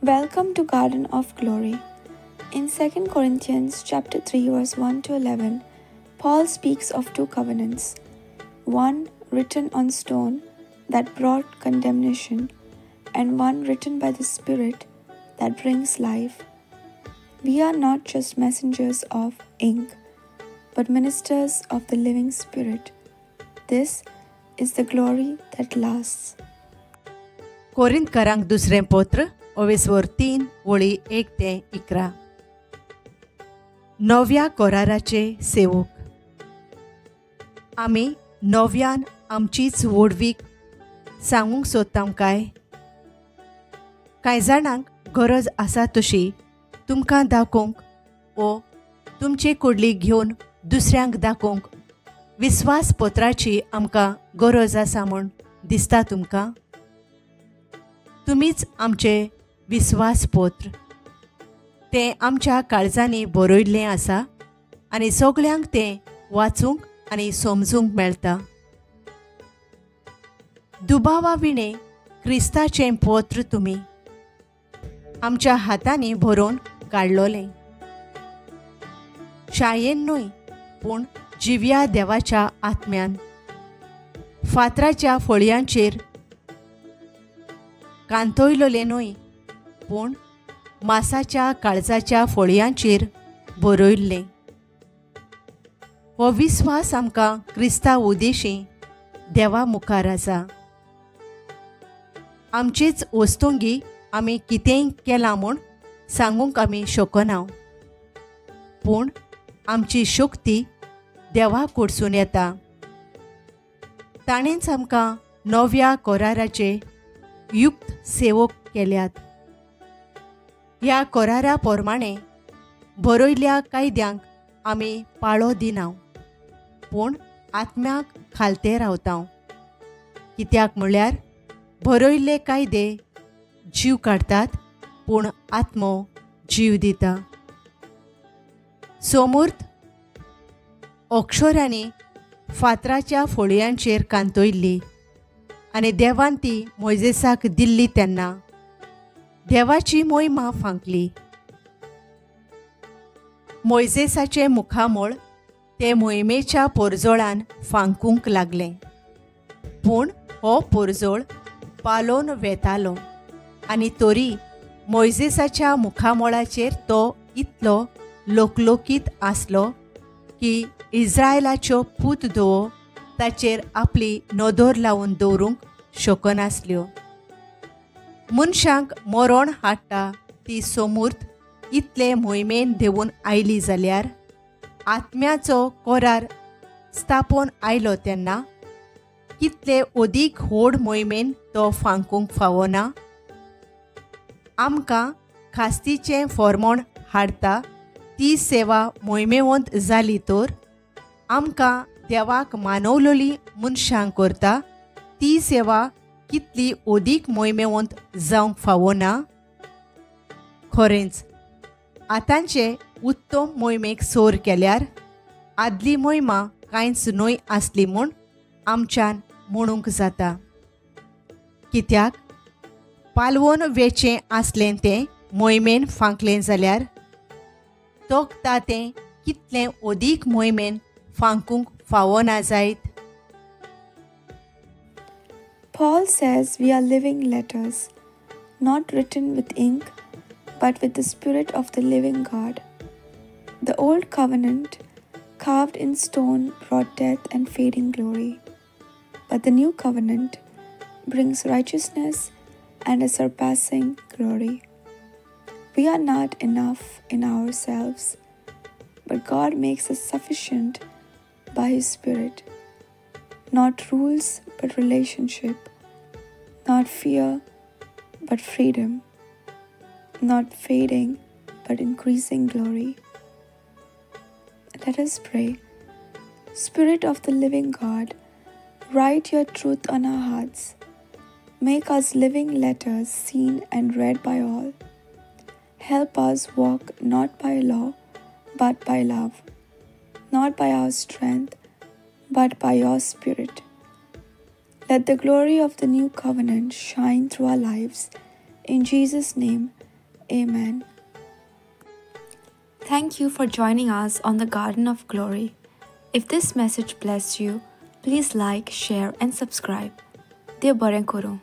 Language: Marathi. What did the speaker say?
Welcome to Garden of Glory. In 2 Corinthians chapter 3 verse 1 to 11, Paul speaks of two covenants. One written on stone that brought condemnation, and one written by the Spirit that brings life. We are not just messengers of ink, but ministers of the living Spirit. This is the glory that lasts. कोरिंथकारांक दुसरें पत्र 3 वळी 1 ते 11. नव्या कोराराचे सेवक. आमी नव्यान आमचीच वडवीक सांगूंक सोदता काय? कांय जाणांक गरज आसा तशी तुमकां दाखोवंक वो तुमचे कुडली घेवन दुसऱ्यांक दाखोवंक विस्वासपत्राची आमकां गरज आसा म्हूण दिसता तुमकां? तुमीच आमचे विस्वासपत्र. तें आमच्या काळजांनी बरयल्लें आसा आनी सगळ्यांक तें वाचूंक आनी समजूंक मेळटा. दुबावा विणे क्रिस्ताचें पत्र तुमी आमच्या हातांनी बरोवन काडलोलें. शायेन न्हय पूण जिव्या देवाच्या आत्म्यान. फातराच्या फळयांचेर कांतोयलोलें न्हय पूण मासाच्या काळजाच्या फळयांचेर बरयल्लें. हो विस्वास आमकां क्रिस्ता उदेशी देवा मुखार आसा. आमचेच वस्तुंगी आमी कितेंय केलां म्हूण सांगूंक आमी शकना, पूण आमची शक्ती देवा कडसून येता. ताणेंच आमकां नव्या कोराराचे युक्त सेवक केल्यात. ह्या कोरारा प्रमाणे बरयल्ल्या कायद्यांक आमी पाळो दिना, पूण आत्म्याक खालते रावता. कित्याक म्हळ्यार बरयल्ले कायदे जीव काडटात पूण आत्मो जीव दिता. समूर्त अक्षरांनी फातराच्या फळयांचेर कांतोयल्ली आनी देवान ती मोइजेसाक दिल्ली तेन्ना देवाची मोहिमा फांकली. मोइजेसाचे मुखामोळ ते मोहिमेच्या पोरजोळान फांकूंक लागलें, पूण हो पोरजोळ पालोवन वेतालो आनी तरी मोइजेसाच्या मुखामोळाचेर तो इतलो लोकलोकीत आसलो की इस्रायलाच्यो पूत धोव ताचेर आपली नदर लावन दवरूंक शकनासल्यो. मनशांक मरण हाडटा ती समूर्त इतले मोहिमेन देंवून आयली जाल्यार आत्म्याचो कोरार स्थापोन आयलो तेन्ना कितले अदीक व्हड मोहिमेन तो फांकूंक फावना. आमकां खास्तीचें फर्मोण हाडटा ती सेवा मोहिमेवंत जाली तर आमकां देवाक मानवलोली मनशांक करता ती सेवा कितली अदीक मोहिमेवंत जावंक फावना. खरेंच आतांचे उत्तम मोहिमेक सोर केल्यार आदली मोहिमा कांयच न्हय आसली म्हूण आमच्यान म्हणूंक जाता. कित्याक पालवोन वेचें आसलें तें मोहिमेन फांकलें जाल्यार तोखता तें कितलें अदीक मोहिमेन फांकूंक फावना जायत. Paul says we are living letters, not written with ink, but with the Spirit of the living God. The old covenant, carved in stone, brought death and fading glory. But the new covenant brings righteousness and a surpassing glory. We are not enough in ourselves, but God makes us sufficient by His Spirit. Not rules, but relationship. Not fear, but freedom. Not fading, but increasing glory. Let us pray. Spirit of the living God, write your truth on our hearts. Make us living letters seen and read by all. Help us walk not by law, but by love. Not by our strength, but by your Spirit. Let the glory of the new covenant shine through our lives. In Jesus' name, Amen. Thank you for joining us on the Garden of Glory. If this message blessed you, please like, share, and subscribe. Dear Baran Koro.